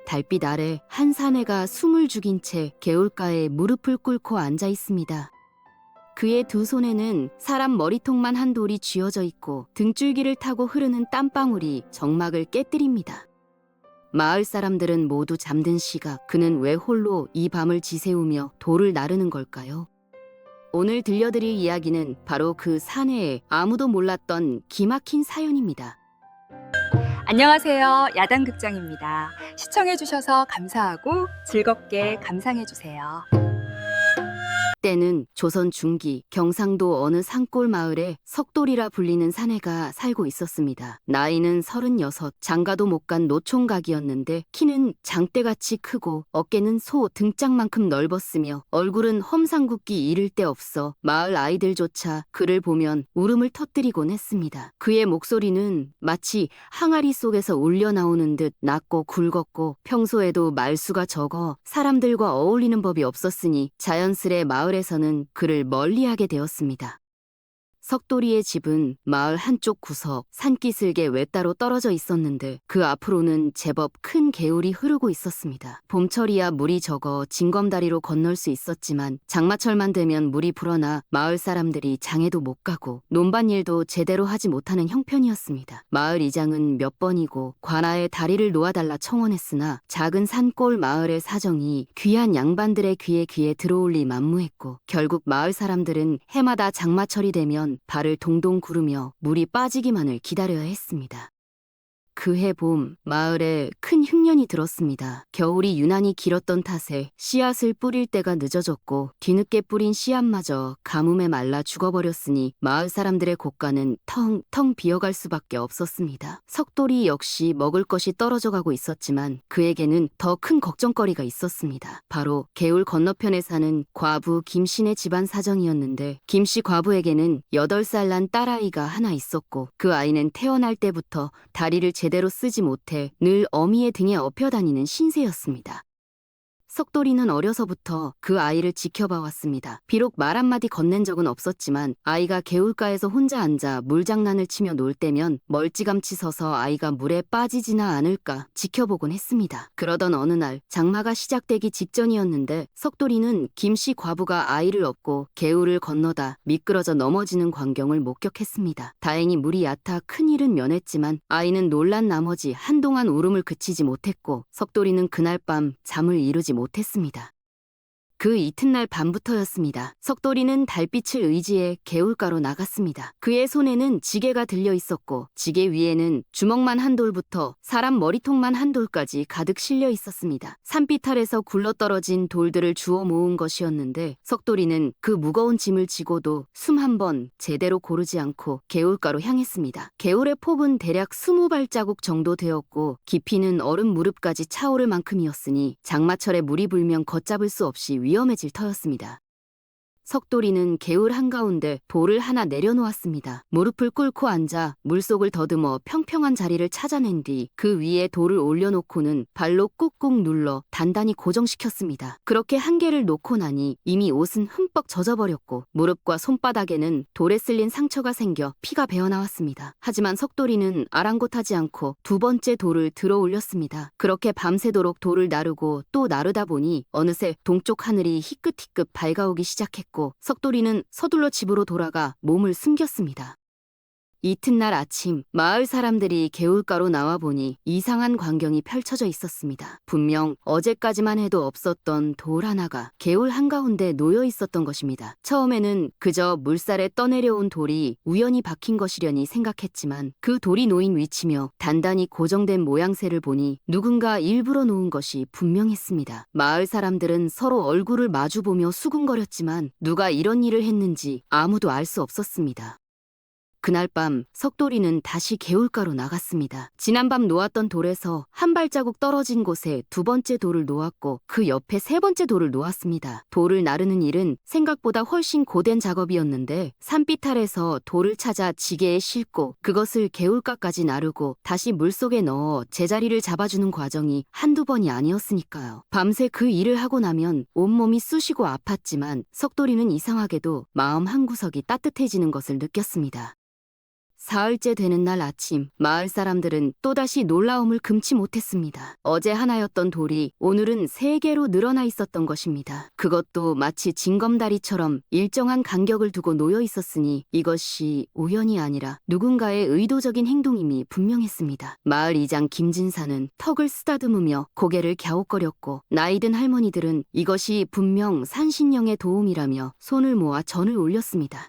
달빛 아래 한 사내가 숨을 죽인 채 개울가에 무릎을 꿇고 앉아 있습니다. 그의 두 손에는 사람 머리통만 한 돌이 쥐어져 있고 등줄기를 타고 흐르는 땀방울이 정막을 깨뜨립니다. 마을 사람들은 모두 잠든 시각 그는 왜 홀로 이 밤을 지새우며 돌을 나르는 걸까요? 오늘 들려드릴 이야기는 바로 그 사내에 아무도 몰랐던 기막힌 사연입니다. 안녕하세요. 야당극장입니다. 시청해주셔서 감사하고 즐겁게 감상해주세요. 때는 조선 중기 경상도 어느 산골 마을에 석돌이라 불리는 사내가 살고 있었습니다. 나이는 36, 장가도 못 간 노총각이었는데 키는 장대같이 크고 어깨는 소 등짝만큼 넓었으며 얼굴은 험상궂기 이를 데 없어 마을 아이들조차 그를 보면 울음을 터뜨리곤 했습니다. 그의 목소리는 마치 항아리 속에서 울려 나오는 듯 낮고 굵었고 평소에도 말수가 적어 사람들과 어울리는 법이 없었으니 자연스레 마을에서는 그를 멀리하게 되었습니다. 석돌이의 집은 마을 한쪽 구석 산기슭에 외따로 떨어져 있었는데 그 앞으로는 제법 큰 개울이 흐르고 있었습니다. 봄철이야 물이 적어 징검다리로 건널 수 있었지만 장마철만 되면 물이 불어나 마을 사람들이 장에도 못 가고 논밭일도 제대로 하지 못하는 형편이었습니다. 마을 이장은 몇 번이고 관아에 다리를 놓아달라 청원했으나 작은 산골 마을의 사정이 귀한 양반들의 귀에 들어올리 만무했고 결국 마을 사람들은 해마다 장마철이 되면 발을 동동 구르며 물이 빠지기만을 기다려야 했습니다. 그해 봄 마을에 큰 흉년이 들었습니다. 겨울이 유난히 길었던 탓에 씨앗을 뿌릴 때가 늦어졌고 뒤늦게 뿌린 씨앗마저 가뭄에 말라 죽어버렸으니 마을 사람들의 곳간은 텅텅 비어갈 수밖에 없었습니다. 석돌이 역시 먹을 것이 떨어져가고 있었지만 그에게는 더 큰 걱정거리가 있었습니다. 바로 개울 건너편에 사는 과부 김씨네 집안 사정이었는데 김씨 과부에게는 8살 난 딸아이가 하나 있었고 그 아이는 태어날 때부터 다리를 제대로 쓰지 못해 늘 어미의 등에 업혀 다니는 신세였습니다. 석돌이는 어려서부터 그 아이를 지켜봐왔습니다. 비록 말 한마디 건넨 적은 없었지만 아이가 개울가에서 혼자 앉아 물장난을 치며 놀 때면 멀찌감치 서서 아이가 물에 빠지지나 않을까 지켜보곤 했습니다. 그러던 어느 날 장마가 시작되기 직전이었는데 석돌이는 김씨 과부가 아이를 업고 개울을 건너다 미끄러져 넘어지는 광경을 목격했습니다. 다행히 물이 얕아 큰일은 면했지만 아이는 놀란 나머지 한동안 울음을 그치지 못했고 석돌이는 그날 밤 잠을 이루지 못했습니다. 그 이튿날 밤부터였습니다. 석돌이는 달빛을 의지해 개울가로 나갔습니다. 그의 손에는 지게가 들려 있었고 지게 위에는 주먹만 한 돌부터 사람 머리통만 한 돌까지 가득 실려 있었습니다. 산빛 아래서 굴러떨어진 돌들을 주워 모은 것이었는데 석돌이는 그 무거운 짐을 지고도 숨 한 번 제대로 고르지 않고 개울가로 향했습니다. 개울의 폭은 대략 20발자국 정도 되었고 깊이는 어른 무릎까지 차오를 만큼이었으니 장마철에 물이 불면 걷잡을 수 없이 위험해질 터였습니다. 석돌이는 개울 한가운데 돌을 하나 내려놓았습니다. 무릎을 꿇고 앉아 물속을 더듬어 평평한 자리를 찾아낸 뒤 그 위에 돌을 올려놓고는 발로 꾹꾹 눌러 단단히 고정시켰습니다. 그렇게 한 개를 놓고 나니 이미 옷은 흠뻑 젖어버렸고 무릎과 손바닥에는 돌에 쓸린 상처가 생겨 피가 배어나왔습니다. 하지만 석돌이는 아랑곳하지 않고 두 번째 돌을 들어 올렸습니다. 그렇게 밤새도록 돌을 나르고 또 나르다 보니 어느새 동쪽 하늘이 희끗희끗 밝아오기 시작했고 석돌이는 서둘러 집으로 돌아가 몸을 숨겼습니다. 이튿날 아침 마을 사람들이 개울가로 나와보니 이상한 광경이 펼쳐져 있었습니다. 분명 어제까지만 해도 없었던 돌 하나가 개울 한가운데 놓여 있었던 것입니다. 처음에는 그저 물살에 떠내려온 돌이 우연히 박힌 것이려니 생각했지만 그 돌이 놓인 위치며 단단히 고정된 모양새를 보니 누군가 일부러 놓은 것이 분명했습니다. 마을 사람들은 서로 얼굴을 마주보며 수군거렸지만 누가 이런 일을 했는지 아무도 알 수 없었습니다. 그날 밤 석돌이는 다시 개울가로 나갔습니다. 지난밤 놓았던 돌에서 한 발자국 떨어진 곳에 두 번째 돌을 놓았고 그 옆에 세 번째 돌을 놓았습니다. 돌을 나르는 일은 생각보다 훨씬 고된 작업이었는데 산빛 아래서 돌을 찾아 지게에 싣고 그것을 개울가까지 나르고 다시 물속에 넣어 제자리를 잡아주는 과정이 한두 번이 아니었으니까요. 밤새 그 일을 하고 나면 온몸이 쑤시고 아팠지만 석돌이는 이상하게도 마음 한구석이 따뜻해지는 것을 느꼈습니다. 사흘째 되는 날 아침, 마을 사람들은 또다시 놀라움을 금치 못했습니다. 어제 하나였던 돌이 오늘은 3개로 늘어나 있었던 것입니다. 그것도 마치 징검다리처럼 일정한 간격을 두고 놓여 있었으니 이것이 우연이 아니라 누군가의 의도적인 행동임이 분명했습니다. 마을 이장 김진사는 턱을 쓰다듬으며 고개를 갸웃거렸고 나이든 할머니들은 이것이 분명 산신령의 도움이라며 손을 모아 전을 올렸습니다.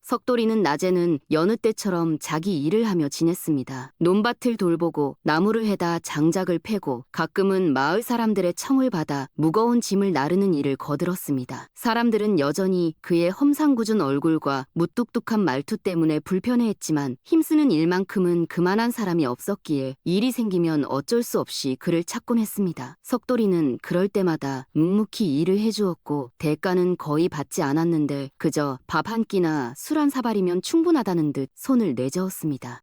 석돌이는 낮에는 여느 때처럼 자기 일을 하며 지냈습니다. 논밭을 돌보고 나무를 해다 장작을 패고 가끔은 마을 사람들의 청을 받아 무거운 짐을 나르는 일을 거들었습니다. 사람들은 여전히 그의 험상궂은 얼굴과 무뚝뚝한 말투 때문에 불편해했지만 힘쓰는 일만큼은 그만한 사람이 없었기에 일이 생기면 어쩔 수 없이 그를 찾곤 했습니다. 석돌이는 그럴 때마다 묵묵히 일을 해주었고 대가는 거의 받지 않았는데 그저 밥 한 끼나 술 한 사발이면 충분하다는 듯 손을 내저었습니다.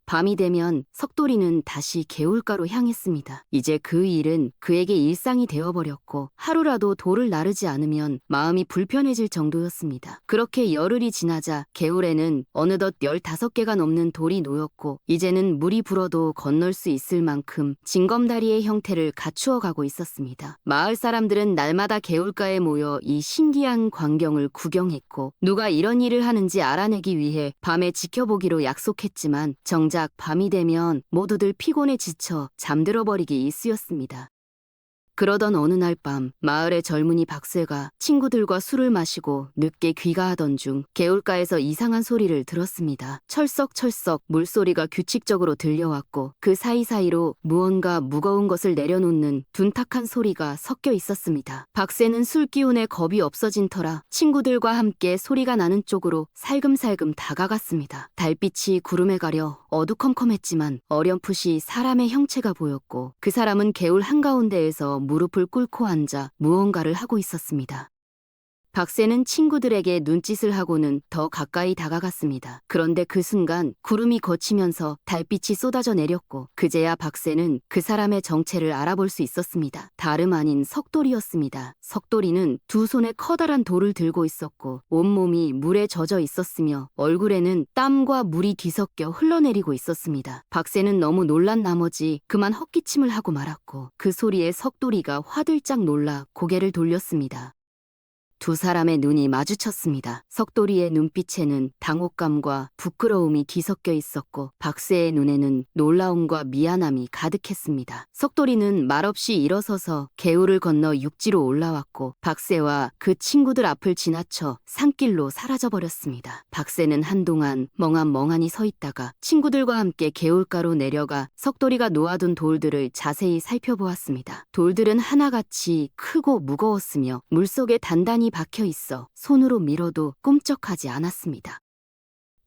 밤이 되면 석돌이는 다시 개울가로 향했습니다. 이제 그 일은 그에게 일상이 되어버렸고 하루라도 돌을 나르지 않으면 마음이 불편해질 정도였습니다. 그렇게 열흘이 지나자 개울에는 어느덧 15개가 넘는 돌이 놓였고 이제는 물이 불어도 건널 수 있을 만큼 징검다리의 형태를 갖추어 가고 있었습니다. 마을 사람들은 날마다 개울가에 모여 이 신기한 광경을 구경했고 누가 이런 일을 하는지 알아내기 위해 밤에 지켜보기로 약속했지만 정작 밤이 되면 모두들 피곤에 지쳐 잠들어버리기 일쑤였습니다. 그러던 어느 날 밤 마을의 젊은이 박쇠가 친구들과 술을 마시고 늦게 귀가하던 중 개울가에서 이상한 소리를 들었습니다. 철썩철썩 물소리가 규칙적으로 들려왔고 그 사이사이로 무언가 무거운 것을 내려놓는 둔탁한 소리가 섞여 있었습니다. 박쇠는 술 기운에 겁이 없어진 터라 친구들과 함께 소리가 나는 쪽으로 살금살금 다가갔습니다. 달빛이 구름에 가려 어두컴컴했지만 어렴풋이 사람의 형체가 보였고 그 사람은 개울 한가운데에서 무릎을 꿇고 앉아 무언가를 하고 있었습니다. 박쇠는 친구들에게 눈짓을 하고는 더 가까이 다가갔습니다. 그런데 그 순간 구름이 걷히면서 달빛이 쏟아져 내렸고 그제야 박쇠는 그 사람의 정체를 알아볼 수 있었습니다. 다름 아닌 석돌이였습니다. 석돌이는 두 손에 커다란 돌을 들고 있었고 온몸이 물에 젖어 있었으며 얼굴에는 땀과 물이 뒤섞여 흘러내리고 있었습니다. 박쇠는 너무 놀란 나머지 그만 헛기침을 하고 말았고 그 소리에 석돌이가 화들짝 놀라 고개를 돌렸습니다. 두 사람의 눈이 마주쳤습니다. 석돌이의 눈빛에는 당혹감과 부끄러움이 뒤섞여 있었고 박쇠의 눈에는 놀라움과 미안함이 가득했습니다. 석돌이는 말없이 일어서서 개울을 건너 육지로 올라왔고 박쇠와 그 친구들 앞을 지나쳐 산길로 사라져버렸습니다. 박쇠는 한동안 멍하니 서 있다가 친구들과 함께 개울가로 내려가 석돌이가 놓아둔 돌들을 자세히 살펴보았습니다. 돌들은 하나같이 크고 무거웠으며 물속에 단단히 박혀 있어 손으로 밀어도 꿈쩍하지 않았습니다.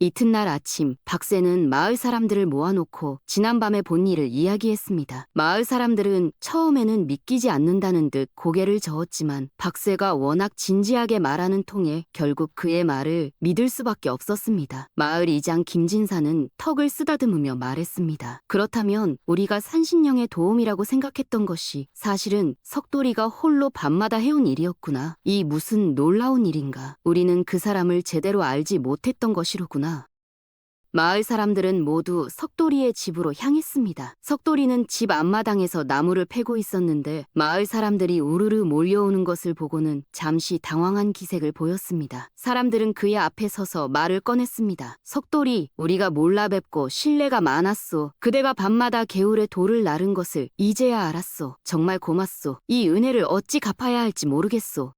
이튿날 아침 박쇠는 마을 사람들을 모아놓고 지난밤에 본 일을 이야기했습니다. 마을 사람들은 처음에는 믿기지 않는다는 듯 고개를 저었지만 박쇠가 워낙 진지하게 말하는 통에 결국 그의 말을 믿을 수밖에 없었습니다. 마을 이장 김진사는 턱을 쓰다듬으며 말했습니다. 그렇다면 우리가 산신령의 도움이라고 생각했던 것이 사실은 석돌이가 홀로 밤마다 해온 일이었구나. 이 무슨 놀라운 일인가. 우리는 그 사람을 제대로 알지 못했던 것이로구나. 마을 사람들은 모두 석돌이의 집으로 향했습니다. 석돌이는 집 앞마당에서 나무를 패고 있었는데 마을 사람들이 우르르 몰려오는 것을 보고는 잠시 당황한 기색을 보였습니다. 사람들은 그의 앞에 서서 말을 꺼냈습니다. 석돌이, 우리가 몰라 뵙고 신뢰가 많았소. 그대가 밤마다 개울에 돌을 나른 것을 이제야 알았소. 정말 고맙소. 이 은혜를 어찌 갚아야 할지 모르겠소.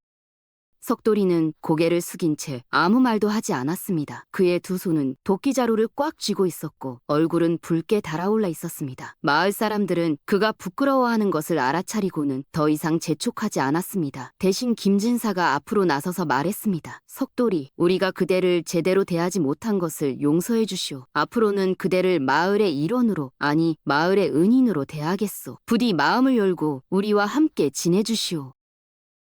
석돌이는 고개를 숙인 채 아무 말도 하지 않았습니다. 그의 두 손은 도끼자루를 꽉 쥐고 있었고 얼굴은 붉게 달아올라 있었습니다. 마을 사람들은 그가 부끄러워하는 것을 알아차리고는 더 이상 재촉하지 않았습니다. 대신 김진사가 앞으로 나서서 말했습니다. 석돌이, 우리가 그대를 제대로 대하지 못한 것을 용서해 주시오. 앞으로는 그대를 마을의 일원으로, 아니 마을의 은인으로 대하겠소. 부디 마음을 열고 우리와 함께 지내주시오.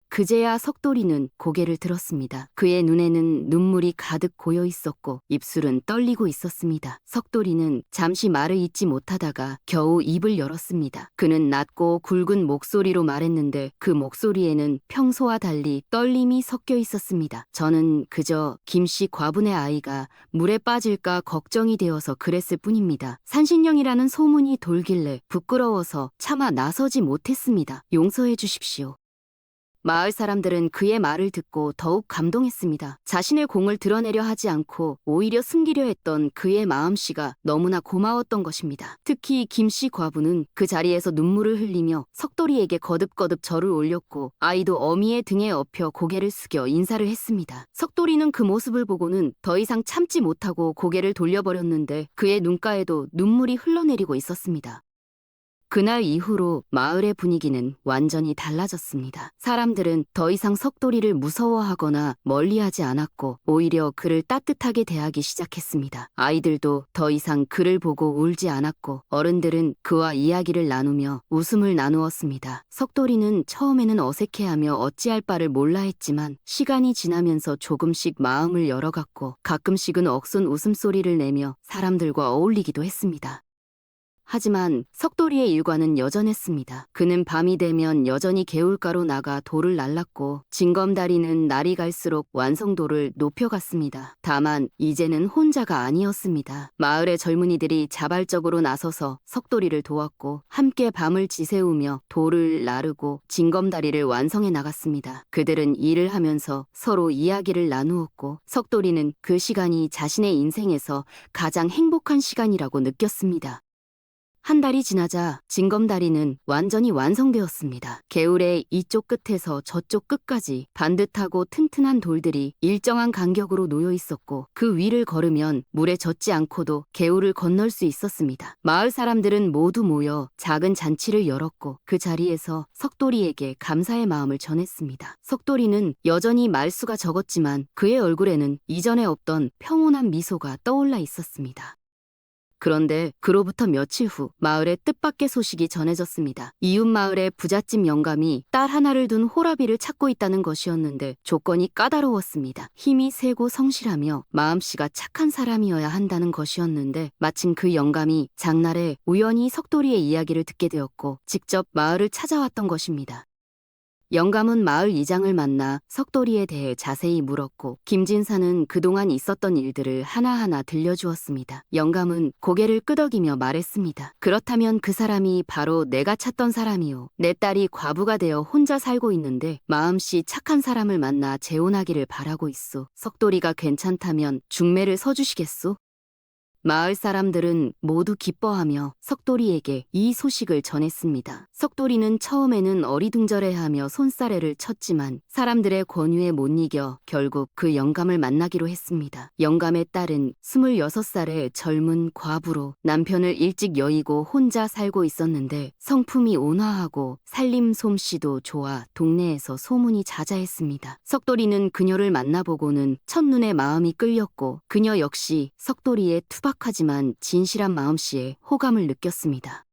그제야 석돌이는 고개를 들었습니다. 그의 눈에는 눈물이 가득 고여 있었고 입술은 떨리고 있었습니다. 석돌이는 잠시 말을 잇지 못하다가 겨우 입을 열었습니다. 그는 낮고 굵은 목소리로 말했는데 그 목소리에는 평소와 달리 떨림이 섞여 있었습니다. 저는 그저 김씨 과분의 아이가 물에 빠질까 걱정이 되어서 그랬을 뿐입니다. 산신령이라는 소문이 돌길래 부끄러워서 차마 나서지 못했습니다. 용서해 주십시오. 마을 사람들은 그의 말을 듣고 더욱 감동했습니다. 자신의 공을 드러내려 하지 않고 오히려 숨기려 했던 그의 마음씨가 너무나 고마웠던 것입니다. 특히 김씨 과부는 그 자리에서 눈물을 흘리며 석돌이에게 거듭거듭 절을 올렸고 아이도 어미의 등에 엎여 고개를 숙여 인사를 했습니다. 석돌이는 그 모습을 보고는 더 이상 참지 못하고 고개를 돌려버렸는데 그의 눈가에도 눈물이 흘러내리고 있었습니다. 그날 이후로 마을의 분위기는 완전히 달라졌습니다. 사람들은 더 이상 석돌이를 무서워하거나 멀리하지 않았고 오히려 그를 따뜻하게 대하기 시작했습니다. 아이들도 더 이상 그를 보고 울지 않았고 어른들은 그와 이야기를 나누며 웃음을 나누었습니다. 석돌이는 처음에는 어색해하며 어찌할 바를 몰라 했지만 시간이 지나면서 조금씩 마음을 열어갔고 가끔씩은 억순 웃음소리를 내며 사람들과 어울리기도 했습니다. 하지만 석돌이의 일과는 여전했습니다. 그는 밤이 되면 여전히 개울가로 나가 돌을 날랐고 징검다리는 날이 갈수록 완성도를 높여갔습니다. 다만 이제는 혼자가 아니었습니다. 마을의 젊은이들이 자발적으로 나서서 석돌이를 도왔고 함께 밤을 지새우며 돌을 나르고 징검다리를 완성해 나갔습니다. 그들은 일을 하면서 서로 이야기를 나누었고 석돌이는 그 시간이 자신의 인생에서 가장 행복한 시간이라고 느꼈습니다. 한 달이 지나자 징검다리는 완전히 완성되었습니다. 개울의 이쪽 끝에서 저쪽 끝까지 반듯하고 튼튼한 돌들이 일정한 간격으로 놓여 있었고 그 위를 걸으면 물에 젖지 않고도 개울을 건널 수 있었습니다. 마을 사람들은 모두 모여 작은 잔치를 열었고 그 자리에서 석돌이에게 감사의 마음을 전했습니다. 석돌이는 여전히 말수가 적었지만 그의 얼굴에는 이전에 없던 평온한 미소가 떠올라 있었습니다. 그런데 그로부터 며칠 후 마을에 뜻밖의 소식이 전해졌습니다. 이웃 마을의 부잣집 영감이 딸 하나를 둔 호라비를 찾고 있다는 것이었는데 조건이 까다로웠습니다. 힘이 세고 성실하며 마음씨가 착한 사람이어야 한다는 것이었는데 마침 그 영감이 장날에 우연히 석돌이의 이야기를 듣게 되었고 직접 마을을 찾아왔던 것입니다. 영감은 마을 이장을 만나 석돌이에 대해 자세히 물었고 김진사는 그동안 있었던 일들을 하나하나 들려주었습니다. 영감은 고개를 끄덕이며 말했습니다. 그렇다면 그 사람이 바로 내가 찾던 사람이요. 내 딸이 과부가 되어 혼자 살고 있는데 마음씨 착한 사람을 만나 재혼하기를 바라고 있소. 석돌이가 괜찮다면 중매를 서주시겠소? 마을 사람들은 모두 기뻐하며 석돌이에게 이 소식을 전했습니다. 석돌이는 처음에는 어리둥절해하며 손사래를 쳤지만 사람들의 권유에 못 이겨 결국 그 영감을 만나기로 했습니다. 영감의 딸은 26살의 젊은 과부로 남편을 일찍 여의고 혼자 살고 있었는데 성품이 온화하고 살림 솜씨도 좋아 동네에서 소문이 자자했습니다. 석돌이는 그녀를 만나보고는 첫눈에 마음이 끌렸고 그녀 역시 석돌이의 투박하지만 진실한 마음씨에 호감을 느꼈습니다.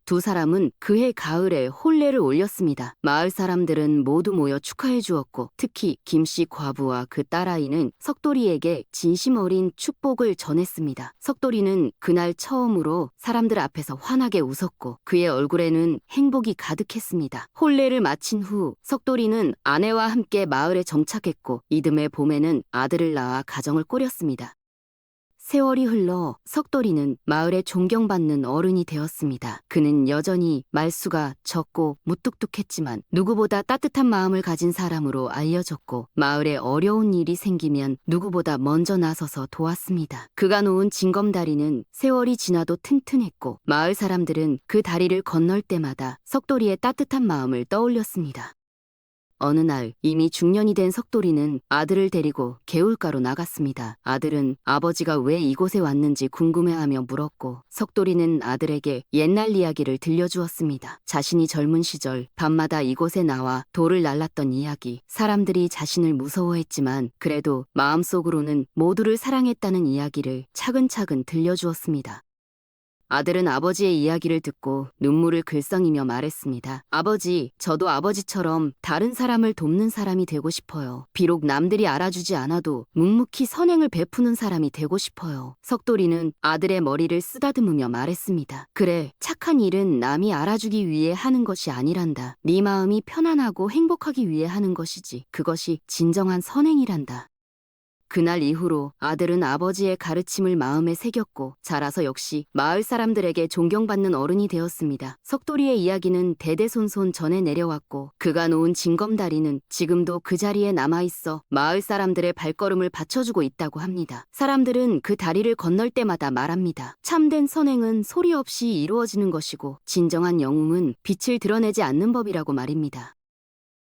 두 사람은 그해 가을에 혼례를 올렸습니다. 마을 사람들은 모두 모여 축하해 주었고 특히 김씨 과부와 그 딸아이는 석돌이에게 진심 어린 축복을 전했습니다. 석돌이는 그날 처음으로 사람들 앞에서 환하게 웃었고 그의 얼굴에는 행복이 가득했습니다. 혼례를 마친 후 석돌이는 아내와 함께 마을에 정착했고 이듬해 봄에는 아들을 낳아 가정을 꾸렸습니다. 세월이 흘러 석돌이는 마을에 존경받는 어른이 되었습니다. 그는 여전히 말수가 적고 무뚝뚝했지만 누구보다 따뜻한 마음을 가진 사람으로 알려졌고 마을에 어려운 일이 생기면 누구보다 먼저 나서서 도왔습니다. 그가 놓은 징검다리는 세월이 지나도 튼튼했고 마을 사람들은 그 다리를 건널 때마다 석돌이의 따뜻한 마음을 떠올렸습니다. 어느 날 이미 중년이 된 석돌이는 아들을 데리고 개울가로 나갔습니다. 아들은 아버지가 왜 이곳에 왔는지 궁금해하며 물었고 석돌이는 아들에게 옛날 이야기를 들려주었습니다. 자신이 젊은 시절 밤마다 이곳에 나와 돌을 날랐던 이야기, 사람들이 자신을 무서워했지만 그래도 마음속으로는 모두를 사랑했다는 이야기를 차근차근 들려주었습니다. 아들은 아버지의 이야기를 듣고 눈물을 글썽이며 말했습니다. 아버지, 저도 아버지처럼 다른 사람을 돕는 사람이 되고 싶어요. 비록 남들이 알아주지 않아도 묵묵히 선행을 베푸는 사람이 되고 싶어요. 석돌이는 아들의 머리를 쓰다듬으며 말했습니다. 그래, 착한 일은 남이 알아주기 위해 하는 것이 아니란다. 네 마음이 편안하고 행복하기 위해 하는 것이지. 그것이 진정한 선행이란다. 그날 이후로 아들은 아버지의 가르침을 마음에 새겼고 자라서 역시 마을 사람들에게 존경받는 어른이 되었습니다. 석돌이의 이야기는 대대손손 전해 내려왔고 그가 놓은 징검다리는 지금도 그 자리에 남아있어 마을 사람들의 발걸음을 받쳐주고 있다고 합니다. 사람들은 그 다리를 건널 때마다 말합니다. 참된 선행은 소리 없이 이루어지는 것이고 진정한 영웅은 빛을 드러내지 않는 법이라고 말입니다.